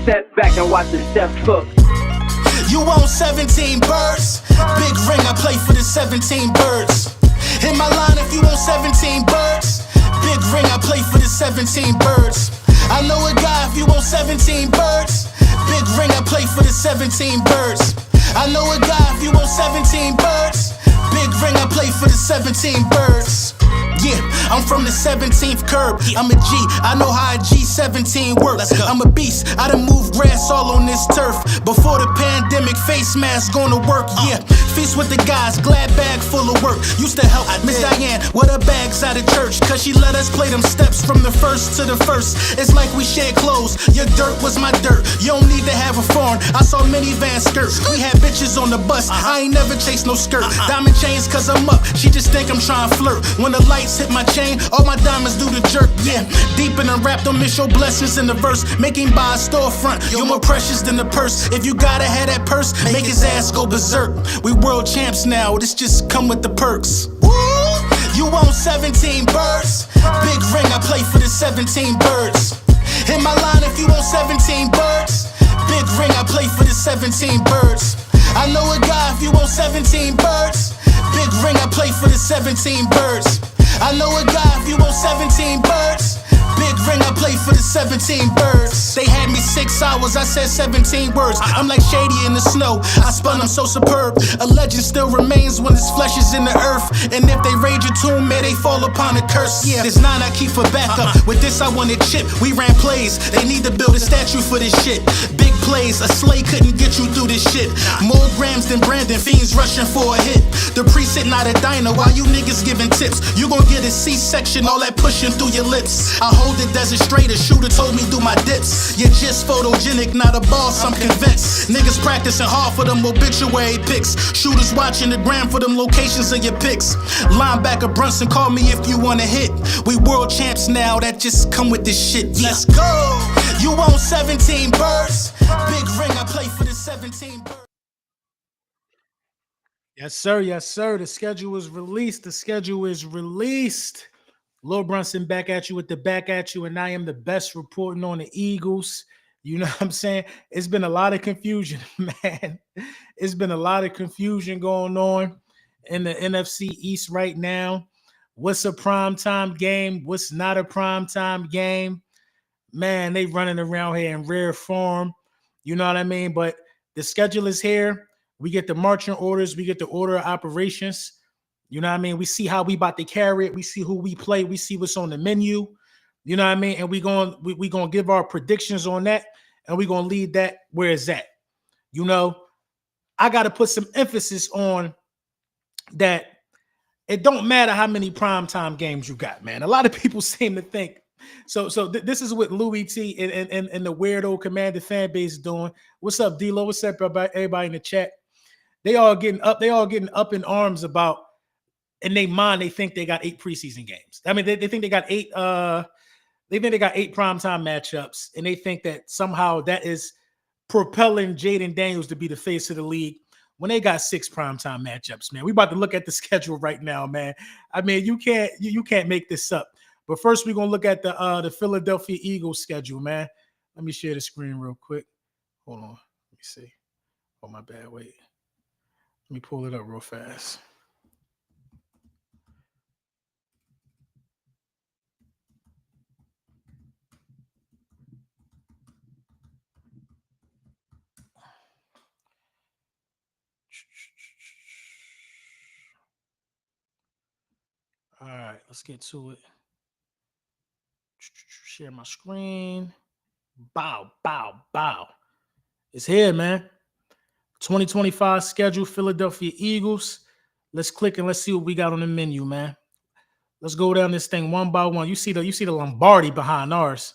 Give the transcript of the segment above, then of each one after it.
Step back and watch the chef cook. You own 17 birds. Big ring, I play for the 17 birds. Hit my line if you own 17 birds. Big ring, I play for the 17 birds. I know a guy if you own 17 birds. Big ring, I play for the 17 birds. I know a guy if you own 17 birds. Big ring, I play for the 17 birds. Yeah, I'm from the 17th curb. I'm a G, I know how a G17 works. I'm a beast, I done moved grass all on this turf. Before the pandemic, face mask gonna work, yeah. Feast with the guys, glad bag full of work. Used to help Miss Diane with her bags out of church, cause she let us play them steps from the first to the first. It's like we shared clothes, your dirt was my dirt. You don't need to have a foreign, I saw minivan skirts. We had bitches on the bus, I ain't never chased no skirt. Diamond chains cause I'm up, she just think I'm trying to flirt. When the lights hit my chain, all my diamonds do the jerk, yeah. Deep in the rap, don't miss your blessings in the verse. Making by a storefront, you're more precious than the purse. If you gotta have that purse, make his ass go berserk. We world champs now, this just come with the perks. Woo! You own 17 birds. Big ring, I play for the 17 birds. Hit my line if you own 17 birds. Big ring, I play for the 17 birds. I know a guy if you own 17 birds. Big ring, I play for the 17 birds. I know a guy if you own 17 birds. Big ring, I play for the 17 birds. They had me 6 hours, I said 17 words. I'm like Shady in the snow, I spun them so superb. A legend still remains when his flesh is in the earth. And if they raid your tomb, may they fall upon a curse. Yeah, this 9 I keep for backup. With this I wanted chip, we ran plays. They need to build a statue for this shit. Big plays, a sleigh couldn't get you through this shit. More grams than Brandon, fiends rushing for a hit. The priest sitting out a diner while you niggas giving tips. You gon' get a C-section, all that pushing through your lips. I hold it desert straight, a shooter told me do my dips. You're just photogenic, not a boss, I'm convinced. Niggas practicing hard for them obituary pics. Shooters watching the gram for them locations of your pics. Linebacker Brunson, call me if you wanna hit. We world champs now, that just come with this shit. Let's go! You own 17 birds. Big ring, I play for the 17 birds. Yes, sir. Yes, sir. The schedule is released. The schedule is released. Lil Brunson back at you with the back at you, and I am the best reporting on the Eagles. You know what I'm saying? It's been a lot of confusion, man. It's been a lot of confusion going on in the NFC East right now. What's a primetime game? What's not a primetime game? Man, they running around here in rare form. You know what I mean? But the schedule is here. We get the marching orders. We get the order of operations. You know what I mean? We see how we about to carry it. We see who we play. We see what's on the menu. You know what I mean? And we gonna give our predictions on that, and we're gonna lead that where it's at. You know, I got to put some emphasis on that. It don't matter how many primetime games you got, man. A lot of people seem to think. So this is what Louis T and the weirdo Commander fan base doing. What's up, D-Lo? What's up, everybody in the chat? They all getting up in arms about. In their mind, they think they got 8 preseason games. I mean, they think they got 8. They think they got 8 primetime matchups, and they think that somehow that is propelling Jaden Daniels to be the face of the league when they got 6 primetime matchups. Man, we about to look at the schedule right now, man. I mean, you can't make this up. But first, we're gonna look at the Philadelphia Eagles schedule, man. Let me share the screen real quick. Hold on, let me see. Oh, my bad. Wait, let me pull it up real fast. All right, let's get to it. Share my screen. Bow. It's here, man. 2025 schedule, Philadelphia Eagles. Let's click and let's see what we got on the menu, man. Let's go down this thing one by one. You see the Lombardi behind ours.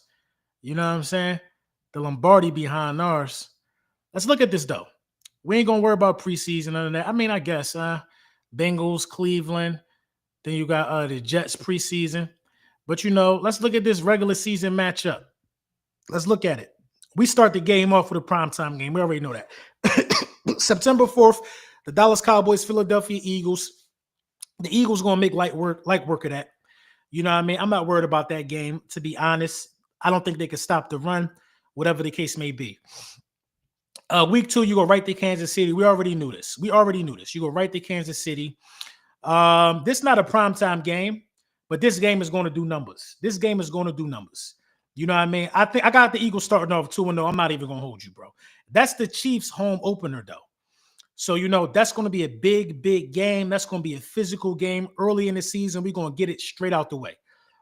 You know what I'm saying? The Lombardi behind ours. Let's look at this, though. We ain't going to worry about preseason other than that. I mean, I guess Bengals, Cleveland. Then you got the Jets preseason. But, you know, let's look at this regular season matchup. Let's look at it. We start the game off with a primetime game. We already know that. September 4th, the Dallas Cowboys, Philadelphia Eagles. The Eagles going to make light work of that. You know what I mean? I'm not worried about that game, to be honest. I don't think they can stop the run. whatever the case may be. Week 2, you go right to Kansas City. We already knew this. You go right to Kansas City. This is not a primetime game, but this game is going to do numbers. You know what I mean? I think I got the Eagles starting off 2-0. I'm not even going to hold you, bro. That's the Chiefs' home opener, though. So, that's going to be a big, big game. That's going to be a physical game early in the season. We're going to get it straight out the way.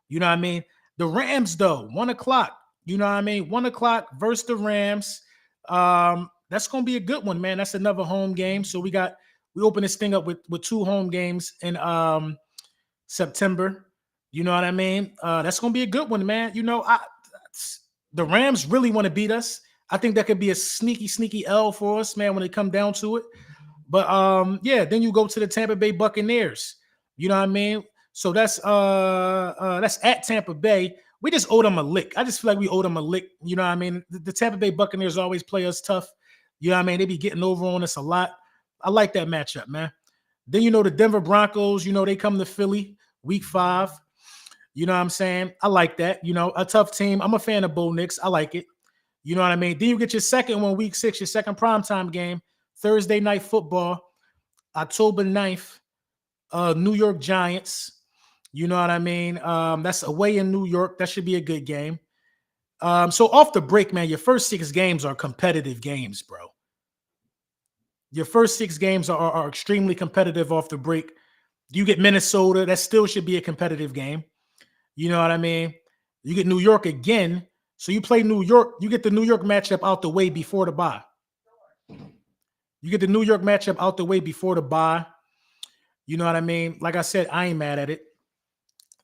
You know what I mean? The Rams, though, 1 o'clock. You know what I mean? 1 o'clock versus the Rams. That's going to be a good one, man. That's another home game. So we open this thing up with 2 home games in September. You know what I mean? That's going to be a good one, man. The Rams really want to beat us. I think that could be a sneaky L for us, man, when it come down to it. But then you go to the Tampa Bay Buccaneers. You know what I mean? So that's at Tampa Bay. We just owe them a lick. I just feel like we owe them a lick. You know what I mean? The Tampa Bay Buccaneers always play us tough. You know what I mean? They be getting over on us a lot. I like that matchup, man. Then, the Denver Broncos, they come to Philly week 5. You know what I'm saying? I like that. A tough team. I'm a fan of Bo Nix. I like it. You know what I mean? Then you get your second one, week 6, your second primetime game, Thursday Night Football, October 9th, New York Giants. You know what I mean? That's away in New York. That should be a good game. So off the break, man, your first 6 games are competitive games, bro. Your first 6 games are extremely competitive off the break. You get Minnesota. That still should be a competitive game. You know what I mean? You get New York again. So you play New York. You get the New York matchup out the way before the bye. You get the New York matchup out the way before the bye. You know what I mean? Like I said, I ain't mad at it.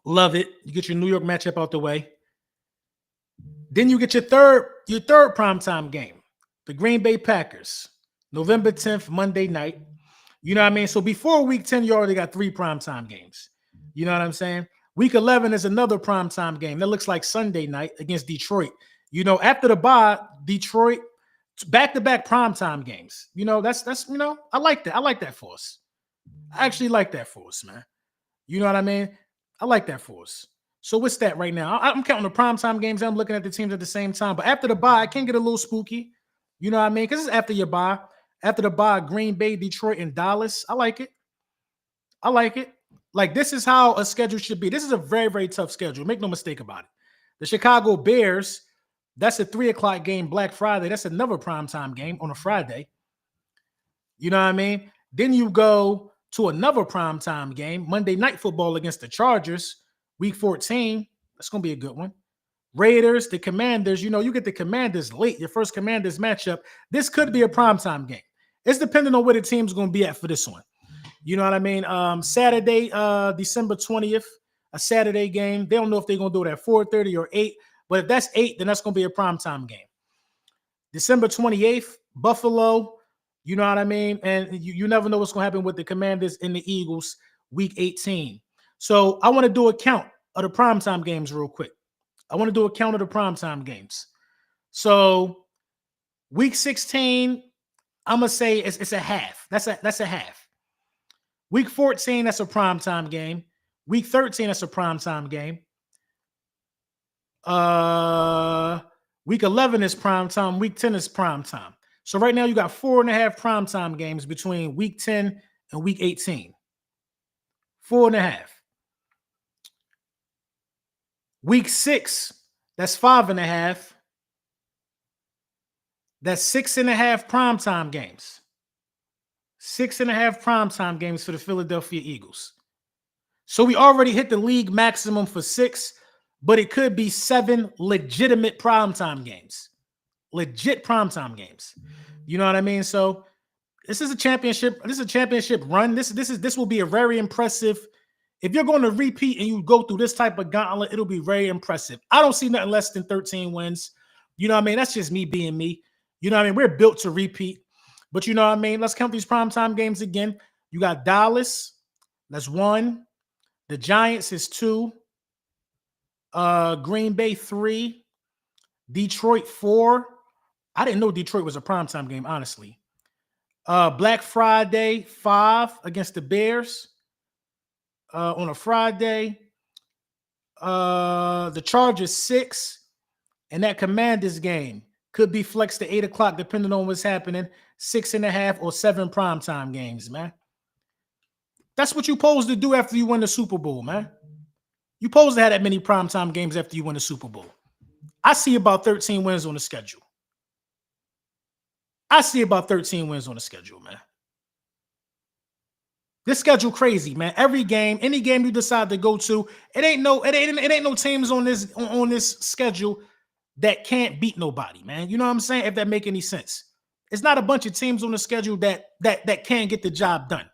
Love it. You get your New York matchup out the way. Then you get your third primetime game, the Green Bay Packers, November 10th, Monday night. You know what I mean? So before week 10, you already got 3 primetime games. You know what I'm saying? Week 11 is another primetime game. That looks like Sunday night against Detroit. After the bye, Detroit, back-to-back primetime games. That's I like that. I like that for us. I actually like that for us, man. You know what I mean? I like that for us. So what's that right now? I'm counting the primetime games. I'm looking at the teams at the same time. But after the bye, I can get a little spooky. You know what I mean? Because it's after your bye. After the bye, Green Bay, Detroit, and Dallas. I like it. Like, this is how a schedule should be. This is a very, very tough schedule. Make no mistake about it. The Chicago Bears, that's a 3 o'clock game, Black Friday. That's another primetime game on a Friday. You know what I mean? Then you go to another primetime game, Monday Night Football against the Chargers, week 14. That's going to be a good one. Raiders, the Commanders, you get the Commanders late, your first Commanders matchup. This could be a primetime game. It's depending on where the team's going to be at for this one. You know what I mean? Saturday, December 20th, a Saturday game. They don't know if they're going to do it at 4:30 or 8. But if that's 8, then that's going to be a primetime game. December 28th, Buffalo. You know what I mean? And you never know what's going to happen with the Commanders and the Eagles week 18. So I want to do a count of the primetime games real quick. So week 16, I'm going to say it's a half. That's a half. Week 14, that's a primetime game. Week 13, that's a primetime game. Week 11 is primetime. Week 10 is primetime. So right now you got 4.5 primetime games between week 10 and week 18. 4.5. Week 6, that's 5.5. That's 6.5 primetime games. 6.5 primetime games for the Philadelphia Eagles. So we already hit the league maximum for 6, but it could be 7 legitimate primetime games. Legit primetime games. You know what I mean? So this is a championship. This is a championship run. This will be a very impressive. If you're going to repeat and you go through this type of gauntlet, it'll be very impressive. I don't see nothing less than 13 wins. You know what I mean? That's just me being me. You know what I mean? We're built to repeat. But you know what I mean? Let's count these primetime games again. You got Dallas. That's 1. The Giants is 2. Green Bay 3. Detroit 4. I didn't know Detroit was a primetime game, honestly. Black Friday 5 against the Bears on a Friday. The Chargers 6. And that Commanders game Could be flexed to 8 o'clock, depending on what's happening. 6.5 or 7 primetime games, man. That's what you're supposed to do after you win the Super Bowl, man. You're supposed to have that many primetime games after you win the Super Bowl. I see about 13 wins on the schedule. Man. This schedule crazy, man. Every game, any game you decide to go to, it ain't no teams on this schedule that can't beat nobody, man. You know what I'm saying? If that make any sense. It's not a bunch of teams on the schedule that can't get the job done.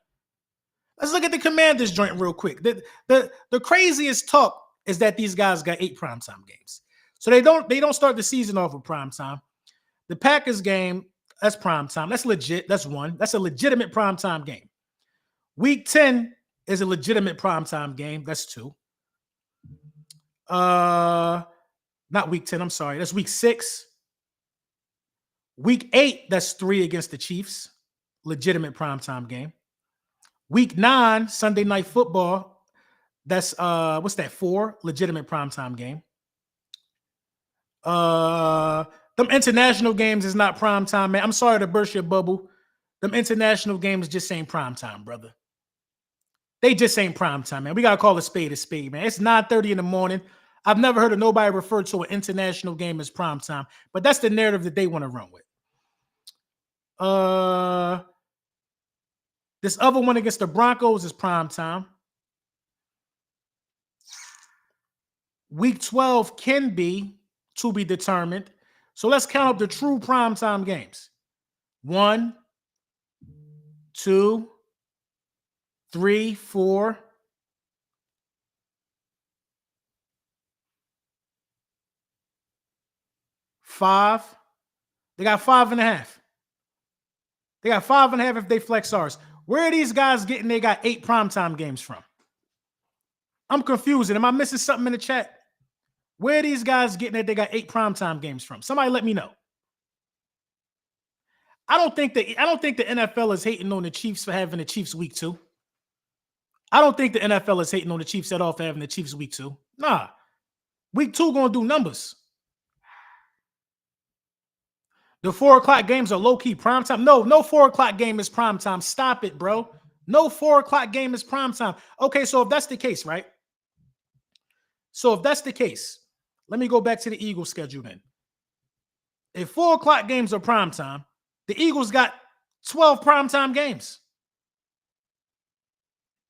Let's look at the Commanders joint real quick. The craziest talk is that these guys got 8 primetime games. So they don't start the season off with primetime. The Packers game, that's primetime. That's legit. That's one. That's a legitimate primetime game. Week 10 is a legitimate primetime game. That's 2. Not week 10, I'm sorry. That's week 6. Week 8, that's 3 against the Chiefs. Legitimate primetime game. Week 9, Sunday Night Football. That's what's that? 4 legitimate primetime game. Them international games is not primetime, man. I'm sorry to burst your bubble. Them international games just ain't primetime, brother. They just ain't primetime, man. We gotta call a spade, man. It's 9:30 in the morning. I've never heard of nobody refer to an international game as primetime, but that's the narrative that they want to run with. This other one against the Broncos is primetime. Week 12 can be to be determined. So let's count up the true primetime games. 1, 2, 3, 4, 5. They got 5.5. They got 5.5 if they flex ours. Where are these guys getting they got 8 primetime games from? I'm confused. Am I missing something in the chat? Where are these guys getting that they got 8 primetime games from? Somebody let me know. I don't think the NFL is hating on the Chiefs for having the Chiefs week 2. I don't think the NFL is hating on the Chiefs at all for having the Chiefs week 2. Nah. Week 2 gonna do numbers. The 4 o'clock games are low-key primetime. No 4 o'clock game is primetime. Stop it, bro. No 4 o'clock game is primetime. Okay, so if that's the case, right? So if that's the case, let me go back to the Eagles schedule then. If 4 o'clock games are primetime, the Eagles got 12 primetime games.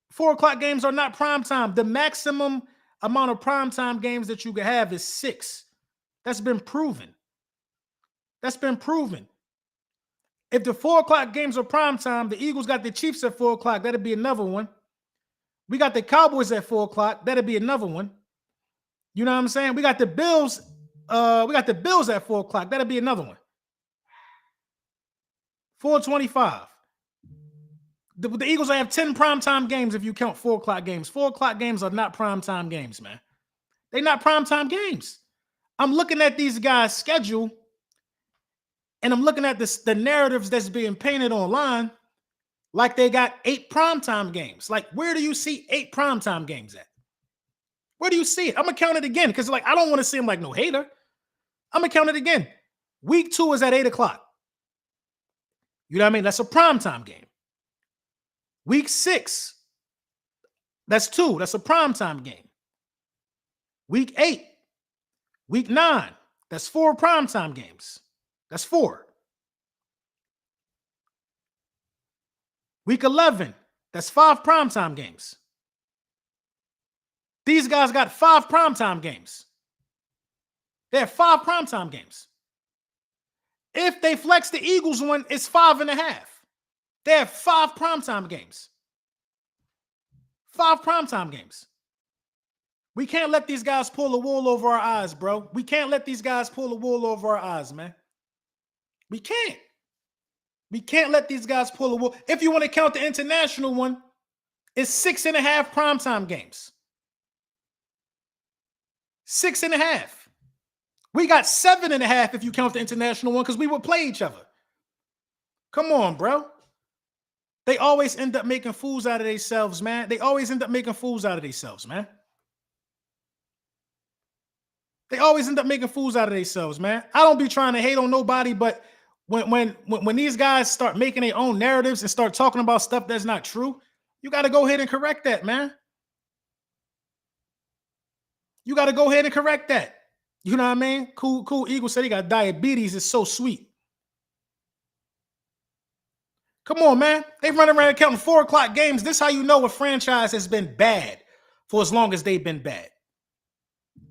4 o'clock games are not primetime. The maximum amount of primetime games that you can have is 6. That's been proven. That's been proven. If the 4 o'clock games are primetime, the Eagles got the Chiefs at 4 o'clock. That'd be another one. We got the Cowboys at 4 o'clock. That'd be another one. You know what I'm saying? We got the Bills. We got the Bills at 4 o'clock. That'd be another one. 4:25. The Eagles have 10 primetime games if you count 4 o'clock games. 4 o'clock games are not primetime games, man. They're not primetime games. I'm looking at these guys' schedule, and I'm looking at the narratives that's being painted online like they got 8 primetime games. Like, where do you see 8 primetime games at? Where do you see it? I'm going to count it again because, like, I don't want to seem like no hater. I'm going to count it again. Week 2 is at 8 o'clock. You know what I mean? That's a primetime game. Week 6, that's 2. That's a primetime game. Week 8, week 9, that's 4 primetime games. That's 4. Week 11, that's 5 primetime games. These guys got 5 primetime games. They have 5 primetime games. If they flex the Eagles one, it's 5.5. They have 5 primetime games. 5 primetime games. We can't let these guys pull the wool over our eyes, bro. We can't let these guys pull the wool over our eyes, man. We can't. We can't let these guys pull the wool. If you want to count the international one, it's 6.5 primetime games. 6.5. We got 7.5 if you count the international one because we would play each other. Come on, bro. They always end up making fools out of themselves, man. They always end up making fools out of themselves, man. They always end up making fools out of themselves, man. I don't be trying to hate on nobody, but when these guys start making their own narratives and start talking about stuff that's not true, you got to go ahead and correct that, man. You got to go ahead and correct that. You know what I mean? Cool Eagle said he got diabetes. It's so sweet. Come on, man. They run around counting 4 o'clock games. This is how you know a franchise has been bad for as long as they've been bad.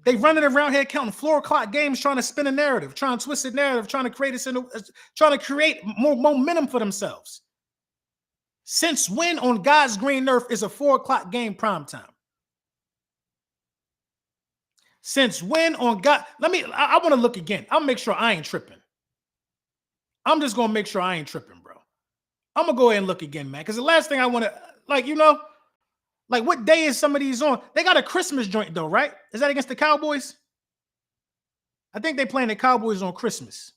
They running around here counting 4 o'clock games, trying to spin a narrative, trying to twist a narrative, trying to create more momentum for themselves. Since when on God's green earth is a 4 o'clock game prime time? Since when on God? I want to look again. I'll make sure I ain't tripping. I'm just going to make sure I ain't tripping, bro. I'm going to go ahead and look again, man. Because the last thing I want to, what day is some of these on? They got a Christmas joint, though, right? Is that against the Cowboys? I think they playing the Cowboys on Christmas.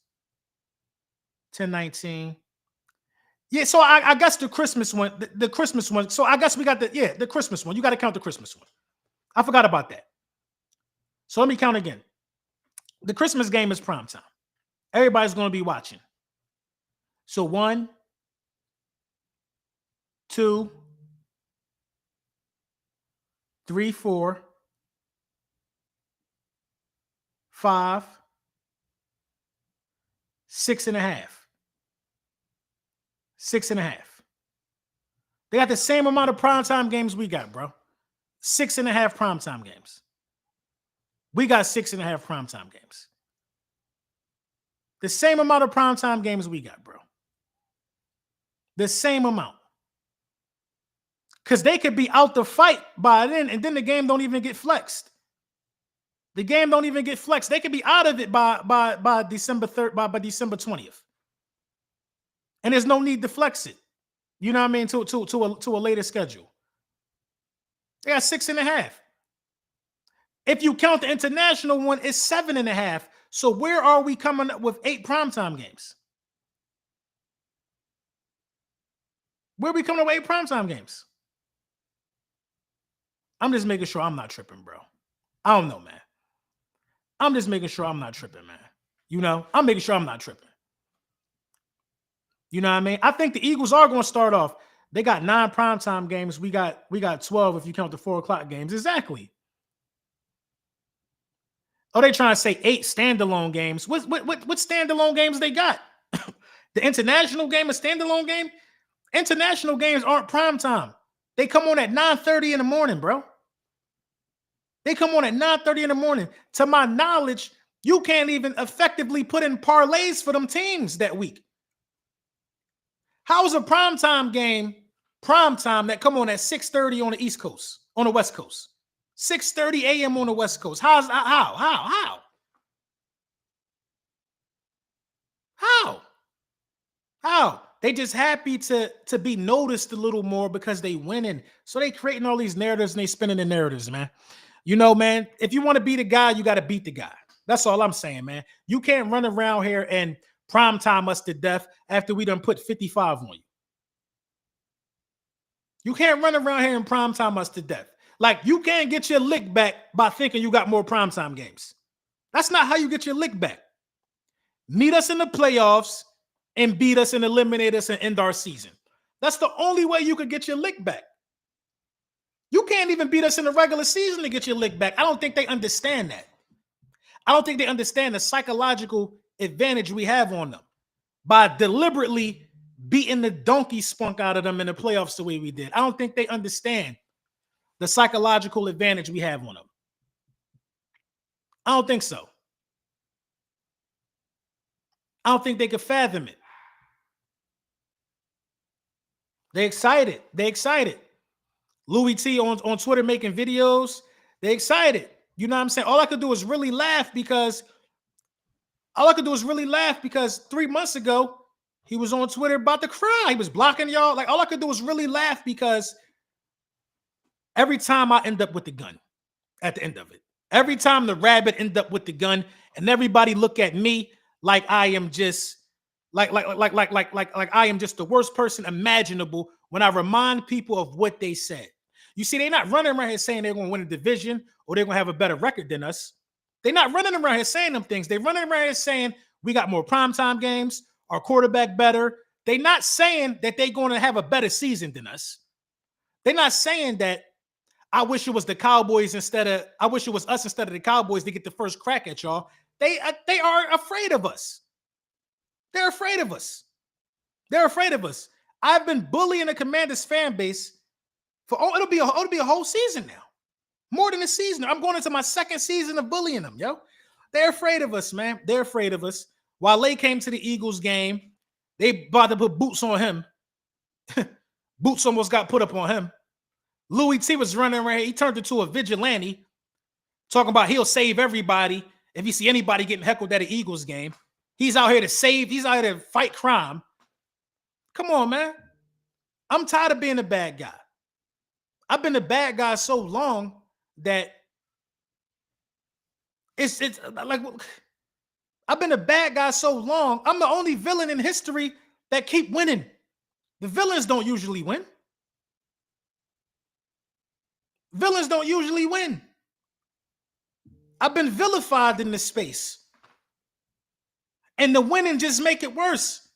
10-19. Yeah, so I guess the Christmas one, the Christmas one. So I guess we got the Christmas one. You got to count the Christmas one. I forgot about that. So let me count again. The Christmas game is prime time. Everybody's going to be watching. So 1, 2, 3, 4, 5, 6.5. 6.5. They got the same amount of primetime games we got, bro. 6.5 primetime games. We got 6.5 primetime games. The same amount of primetime games we got, bro. The same amount. Because they could be out the fight by then, and then the game don't even get flexed. The game don't even get flexed. They could be out of it by December 3rd, by December 20th. And there's no need to flex it. You know what I mean? To a later schedule. They got 6.5. If you count the international one, it's 7.5. So where are we coming up with 8 primetime games? Where are we coming up with 8 primetime games? I'm just making sure I'm not tripping, bro. I don't know, man. I'm just making sure I'm not tripping, man. You know, I'm making sure I'm not tripping. You know what I mean? I think the Eagles are going to start off. They got 9 primetime games. We got 12 if you count the 4 o'clock games. Exactly. Oh, they trying to say 8 standalone games. What standalone games they got? The international game, a standalone game? International games aren't primetime. They come on at 9:30 in the morning, bro. They come on at 9:30 in the morning. To my knowledge, you can't even effectively put in parlays for them teams that week. How is a primetime game primetime that come on at 6:30 on the East Coast, on the West Coast? 6:30 a.m. on the West Coast. How? They just happy to be noticed a little more because they winning. So they creating all these narratives and they spinning the narratives, man. You know, man, if you want to be the guy, you got to beat the guy. That's all I'm saying, man. You can't run around here and primetime us to death after we done put 55 on you. You can't run around here and primetime us to death. Like, you can't get your lick back by thinking you got more primetime games. That's not how you get your lick back. Meet us in the playoffs and beat us and eliminate us and end our season. That's the only way you could get your lick back. You can't even beat us in the regular season to get your lick back. I don't think they understand that. I don't think they understand the psychological advantage we have on them by deliberately beating the donkey spunk out of them in the playoffs the way we did. I don't think they understand the psychological advantage we have on them. I don't think so. I don't think they could fathom it. They excited. Louis T on Twitter making videos. They excited. You know what I'm saying? All I could do is really laugh because 3 months ago, he was on Twitter about to cry. He was blocking y'all. Like, all I could do was really laugh because every time I end up with the gun at the end of it, every time the rabbit end up with the gun and everybody look at me like I am just like I am just the worst person imaginable when I remind people of what they said. You see, they're not running around here saying they're going to win a division or they're going to have a better record than us. They're not running around here saying them things. They're running around here saying we got more primetime games, our quarterback better. They're not saying that they're going to have a better season than us. They're not saying that I wish it was the Cowboys I wish it was us instead of the Cowboys to get the first crack at y'all. They are afraid of us. They're afraid of us. They're afraid of us. I've been bullying the Commanders fan base for it'll be a whole season now. More than a season. I'm going into my second season of bullying them, yo. They're afraid of us, man. They're afraid of us. Wale came to the Eagles game. They about to put boots on him. Boots almost got put up on him. Louis T was running around. He turned into a vigilante, talking about he'll save everybody if you see anybody getting heckled at an Eagles game. He's out here to save. He's out here to fight crime. Come on, man. I'm tired of being a bad guy. I've been a bad guy so long that it's like I've been a bad guy so long. I'm the only villain in history that keep winning. The villains don't usually win. Villains don't usually win. I've been vilified in this space. And the winning just make it worse.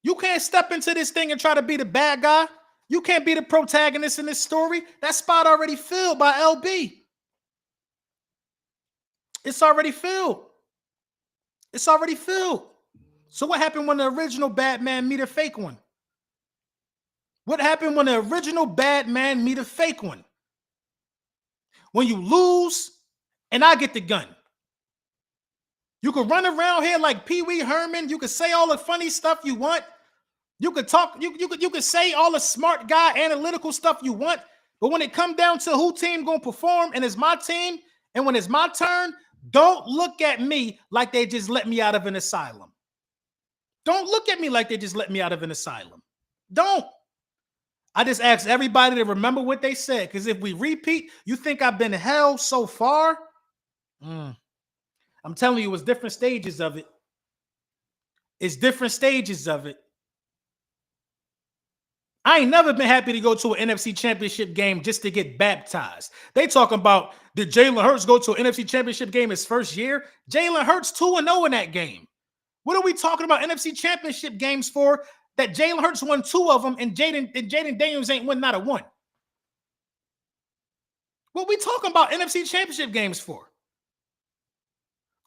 You can't step into this thing and try to be the bad guy. You can't be the protagonist in this story. That spot already filled by LB. It's already filled. It's already filled. So what happened when the original Batman meet a fake one? What happened when the original Batman meet a fake one? When you lose and I get the gun. You could run around here like Pee Wee Herman. You could say all the funny stuff you want. You could talk, you could say all the smart guy analytical stuff you want. But when it come down to who team gonna perform and it's my team, and when it's my turn, don't look at me like they just let me out of an asylum. Don't look at me like they just let me out of an asylum. Don't. I just ask everybody to remember what they said, because if we repeat, you think I've been held so far? I'm telling you, it's different stages of it. It's different stages of it. I ain't never been happy to go to an NFC Championship game just to get baptized. They talking about, did Jalen Hurts go to an NFC Championship game his first year? Jalen Hurts 2-0 in that game. What are we talking about NFC Championship games for that Jalen Hurts won 2 of them and Jaden Daniels ain't won not a 1? What we talking about NFC Championship games for?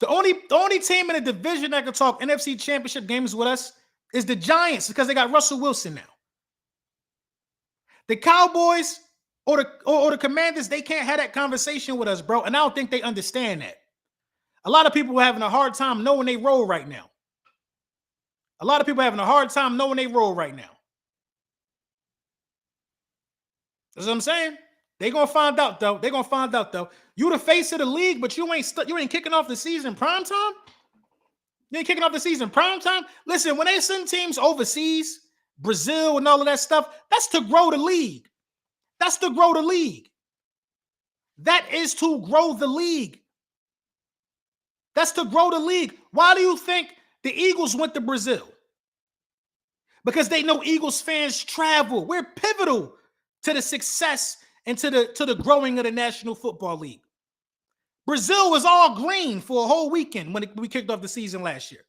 The only team in the division that can talk NFC Championship games with us is the Giants, because they got Russell Wilson now. The Cowboys or the Commanders, they can't have that conversation with us, bro. And I don't think they understand that. A lot of people are having a hard time knowing they role right now. A lot of people are having a hard time knowing they role right now. That's what I'm saying. They're going to find out, though. They're going to find out, though. You the face of the league, but you ain't kicking off the season prime time? You ain't kicking off the season prime time? Listen, when they send teams overseas, Brazil and all of that stuff, that's to grow the league. That's to grow the league. That is to grow the league. That's to grow the league. Why do you think the Eagles went to Brazil? Because they know Eagles fans travel. We're pivotal to the success and to the growing of the National Football League. Brazil was all green for a whole weekend when we kicked off the season last year.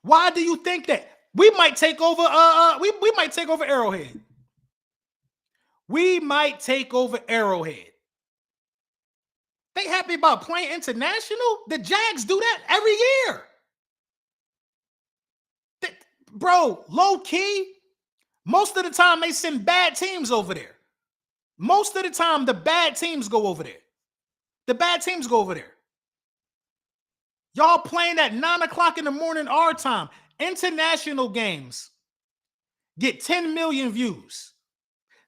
Why do you think that? We might take over we might take over Arrowhead. We might take over Arrowhead. They happy about playing international? The Jags do that every year. Bro, low key, most of the time they send bad teams over there. Most of the time the bad teams go over there. The bad teams go over there. Y'all playing at 9 o'clock in the morning our time. International games get 10 million views.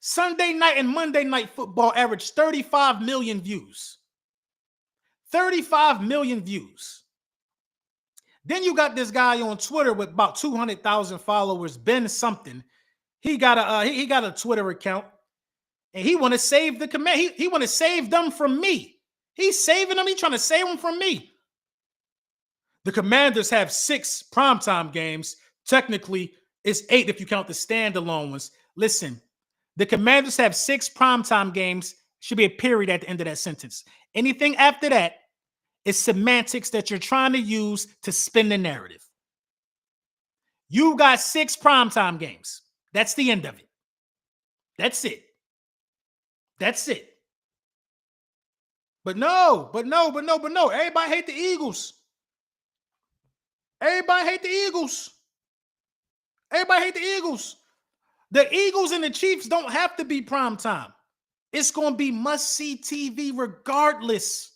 Sunday night and Monday night football average 35 million views. 35 million views. Then you got this guy on Twitter with about 200,000 followers, Ben something. He got a Twitter account, and he want to save the command. He want to save them from me. He's saving them. He's trying to save them from me. The Commanders have 6 primetime games. Technically, it's 8 if you count the standalone ones. Listen, the Commanders have 6 primetime games. Should be a period at the end of that sentence. Anything after that is semantics that you're trying to use to spin the narrative. You got 6 primetime games. That's the end of it. That's it. That's it. But no. Everybody hate the Eagles. Everybody hate the Eagles. Everybody hate the Eagles. The Eagles and the Chiefs don't have to be primetime. It's going to be must-see TV regardless.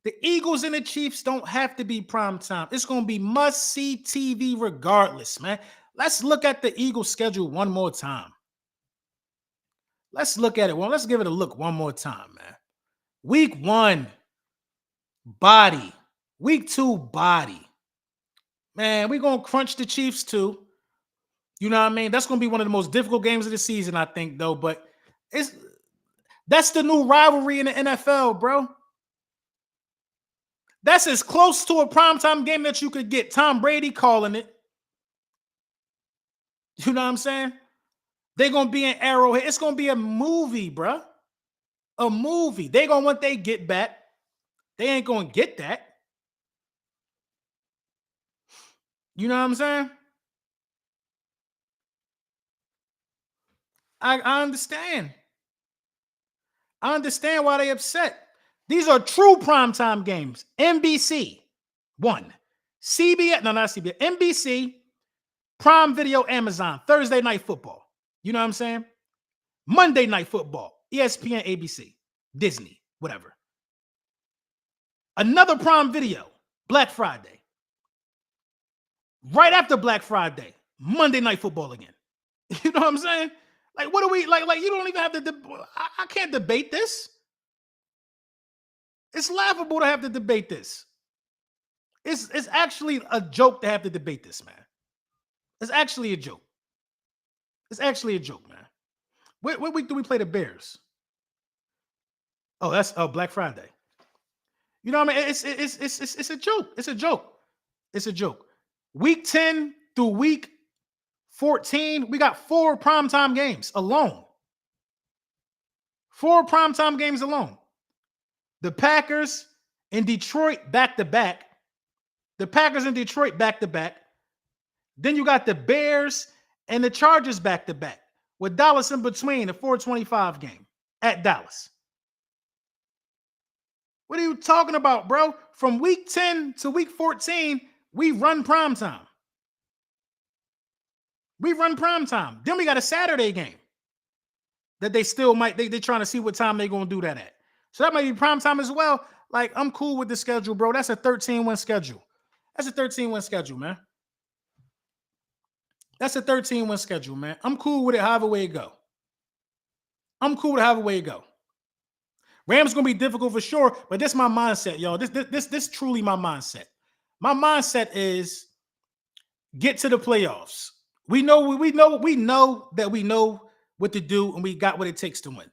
The Eagles and the Chiefs don't have to be primetime. It's going to be must-see TV regardless, man. Let's look at the Eagles schedule one more time. Let's look at it. Well, let's give it a look one more time, man. Week 1, body. Week 2, body. Man, we're going to crunch the Chiefs too. You know what I mean? That's going to be one of the most difficult games of the season, I think, though. But that's the new rivalry in the NFL, bro. That's as close to a primetime game that you could get. Tom Brady calling it. You know what I'm saying? They're going to be in Arrowhead. It's going to be a movie, bro. A movie. They're going to want they get back. They ain't going to get that. You know what I'm saying? I understand. I understand why they upset. These are true primetime games. NBC, 1. CBS, no, not CBS. NBC, Prime Video, Amazon, Thursday Night Football. You know what I'm saying? Monday Night Football, ESPN, ABC, Disney, whatever. Another Prime Video, Black Friday. Right after Black Friday, Monday Night Football again. You know what I'm saying? Like, what do we, like you don't even have to, I can't debate this. It's laughable to have to debate this. It's actually a joke to have to debate this, man. It's actually a joke. It's actually a joke, man. What week do we play the Bears? Oh, that's Black Friday. You know what I mean? It's a joke. It's a joke. It's a joke. Week 10 through week 14, we got 4 primetime games alone. 4 primetime games alone. The Packers in Detroit back-to-back. The Packers in Detroit back-to-back. Then you got the Bears and the Chargers back-to-back with Dallas in between, the 425 game at Dallas. What are you talking about, bro? From week 10 to week 14, we run primetime. We run primetime. Then we got a Saturday game that they still might, they're trying to see what time they're going to do that at. So that might be primetime as well. Like, I'm cool with the schedule, bro. That's a 13-win schedule. That's a 13-win schedule, man. That's a 13-win schedule, man. I'm cool with it however way it go. I'm cool with however way it go. Rams going to be difficult for sure, but this is my mindset, y'all. This truly my mindset. My mindset is get to the playoffs. We know that we know what to do, and we got what it takes to win.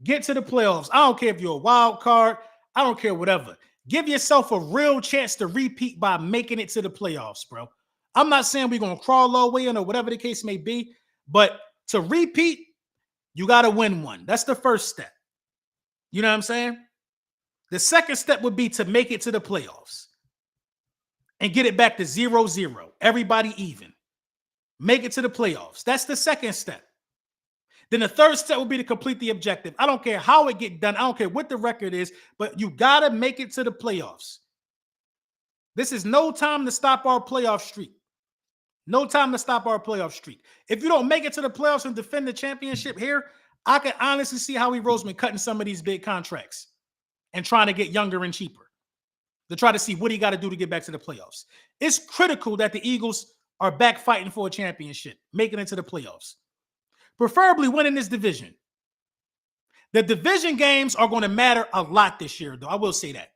Get to the playoffs. I don't care if you're a wild card. I don't care, whatever. Give yourself a real chance to repeat by making it to the playoffs, bro. I'm not saying we're going to crawl all the way in or whatever the case may be, but to repeat, you got to win one. That's the first step. You know what I'm saying? The second step would be to make it to the playoffs and get it back to 0-0. Everybody even. Make it to the playoffs. That's the second step. Then the third step would be to complete the objective. I don't care how it get done. I don't care what the record is, but you got to make it to the playoffs. This is no time to stop our playoff streak. No time to stop our playoff streak. If you don't make it to the playoffs and defend the championship here, I can honestly see Howie Roseman cutting some of these big contracts and trying to get younger and cheaper to try to see what he got to do to get back to the playoffs. It's critical that the Eagles are back fighting for a championship, making it to the playoffs, preferably winning this division. The division games are going to matter a lot this year, though. I will say that.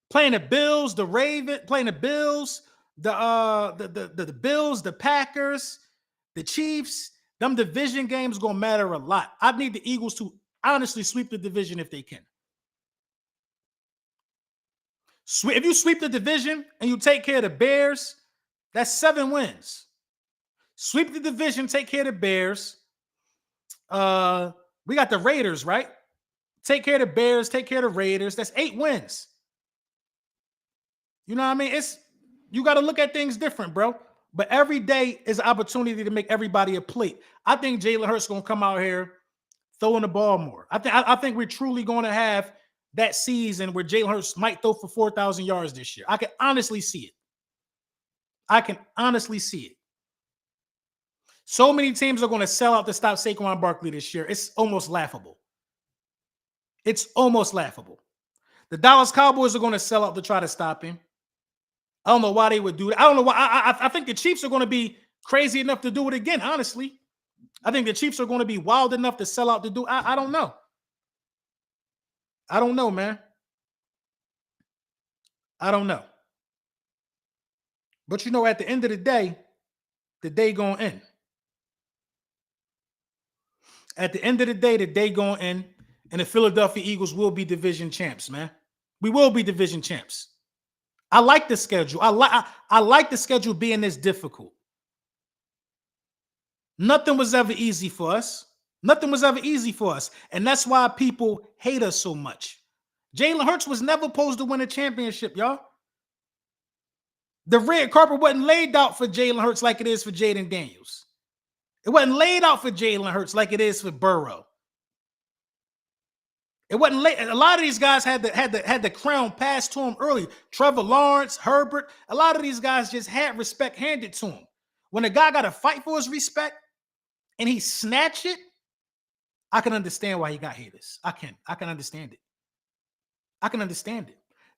Playing the Bills, the Ravens, playing the Bills, the Bills, the Packers, the Chiefs, them division games going to matter a lot. I need the Eagles to honestly sweep the division if they can. If you sweep the division and you take care of the Bears, that's 7 wins. Sweep the division, take care of the Bears. We got the Raiders, right? Take care of the Bears, take care of the Raiders. That's 8 wins. You know what I mean? You got to look at things different, bro. But every day is an opportunity to make everybody a plate. I think Jalen Hurts is going to come out here throwing the ball more. I think we're truly going to have that season where Jalen Hurts might throw for 4,000 yards this year. I can honestly see it. So many teams are going to sell out to stop Saquon Barkley this year. It's almost laughable. The Dallas Cowboys are going to sell out to try to stop him. I don't know why they would do that. I don't know why. I think the Chiefs are going to be crazy enough to do it again, honestly. I think the Chiefs are going to be wild enough to sell out to do it. I don't know. I don't know, man. I don't know. But, at the end of the day going to end. At the end of the day going to end, and the Philadelphia Eagles will be division champs, man. We will be division champs. I like the schedule. I like the schedule being this difficult. Nothing was ever easy for us. And that's why people hate us so much. Jalen Hurts was never supposed to win a championship, y'all. The red carpet wasn't laid out for Jalen Hurts like it is for Jaden Daniels. It wasn't laid out for Jalen Hurts like it is for Burrow. It wasn't late. A lot of these guys had the crown passed to them early. Trevor Lawrence, Herbert, a lot of these guys just had respect handed to him. When a guy got to fight for his respect and he snatched it, I can understand why he got haters. I can understand it.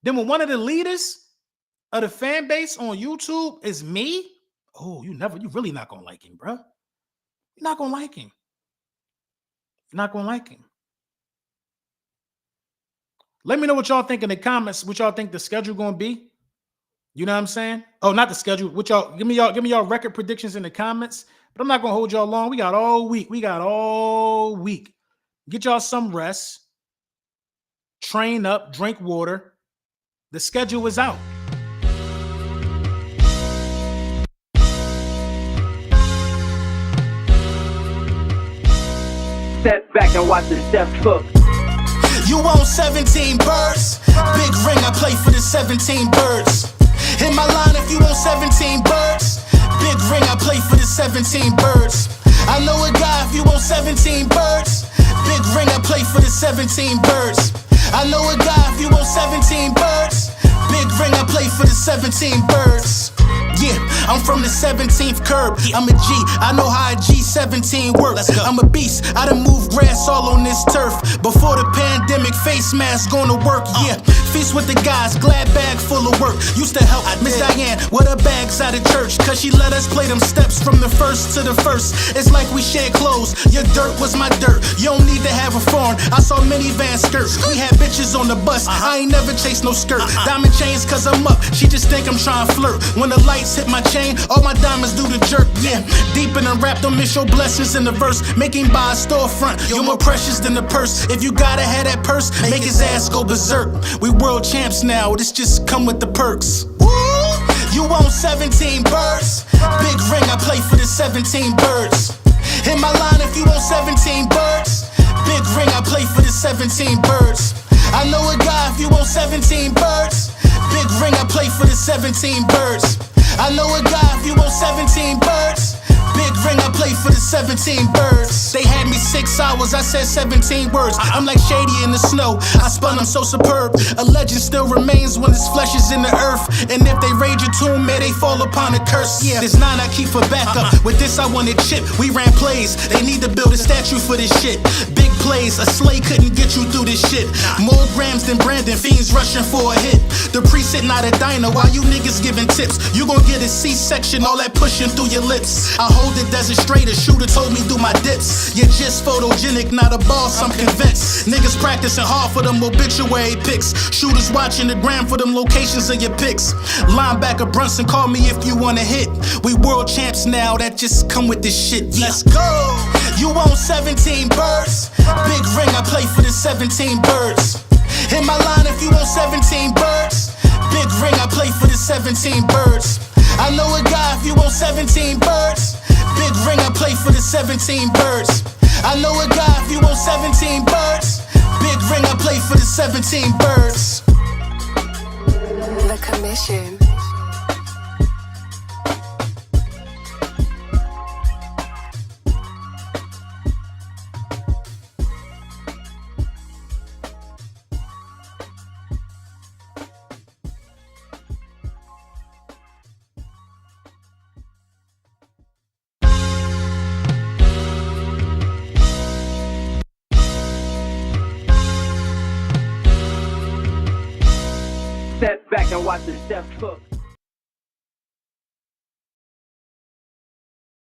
Then when one of the leaders of the fan base on YouTube is me, you really not gonna like him, bro. You're not gonna like him. Let me know what y'all think in the comments. What y'all think the schedule gonna be? You know what I'm saying? Oh, not the schedule. What y'all give me y'all record predictions in the comments. But I'm not gonna hold y'all long. We got all week. Get y'all some rest. Train up. Drink water. The schedule is out. Step back and watch the steps cook. You own 17 birds. Big ring, I play for the 17 birds. In my line, if you own 17 birds. Big ring, I play for the 17 birds. I know a guy, if you own 17 birds. Big ring, I play for the 17 birds. I know a guy, if you own 17 birds. Big ring, I play for the 17 birds. Yeah, I'm from the 17th curb. I'm a G, I know how a G17 works. I'm a beast, I done moved grass all on this turf. Before the pandemic, face mask gonna work, yeah. Feast with the guys, glad bag full of work. Used to help Miss Diane with her bags out of church, cause she let us play them steps from the first to the first. It's like we shared clothes, your dirt was my dirt. You don't need to have a foreign, I saw minivan skirts. We had bitches on the bus, I ain't never chased no skirt. Diamond chains cause I'm up, she just think I'm trying to flirt. When the lights hit my chain, all my diamonds do the jerk, yeah. Deep in the rap, don't miss your blessings in the verse. Make him buy a storefront, you're more precious than the purse. If you gotta have that purse, make his ass go berserk. We world champs now, this just come with the perks. Woo! You own 17 birds. Big ring, I play for the 17 birds. In my line, if you own 17 birds. Big ring, I play for the 17 birds. I know a guy, if you own 17 birds. Big ring, I play for the 17 birds. I know a guy, if you own 17 birds. Big ring, I play for the 17 birds. They had me 6 hours, I said 17 words. I'm like Shady in the snow, I spun, I'm so superb. A legend still remains when his flesh is in the earth. And if they raid your tomb, may they fall upon a curse. Yeah, this 9 I keep for backup. With this I wanted chip, we ran plays. They need to build a statue for this shit. Big plays, a sleigh couldn't get you through this shit. More grams than Brandon, fiends rushing for a hit. The priest sitting out a diner while you niggas giving tips. You gon' get a C-section, all that pushing through your lips. I hold the desert straight, a shooter told me do my dips. You're just photogenic, not a boss, I'm convinced. Niggas practicing hard for them obituary pics. Shooters watching the gram for them locations of your pics. Linebacker Brunson, call me if you wanna hit. We world champs now, that just come with this shit. Let's go! You own 17 birds. Big ring, I play for the 17 birds. In my line, if you own 17 birds. Big ring, I play for the 17 birds. I know a guy, if you own 17 birds. Big ring, I play for the 17 birds. I know a guy if you want 17 birds. Big ring, I play for the 17 birds. The Commission. Step back and watch the step cook.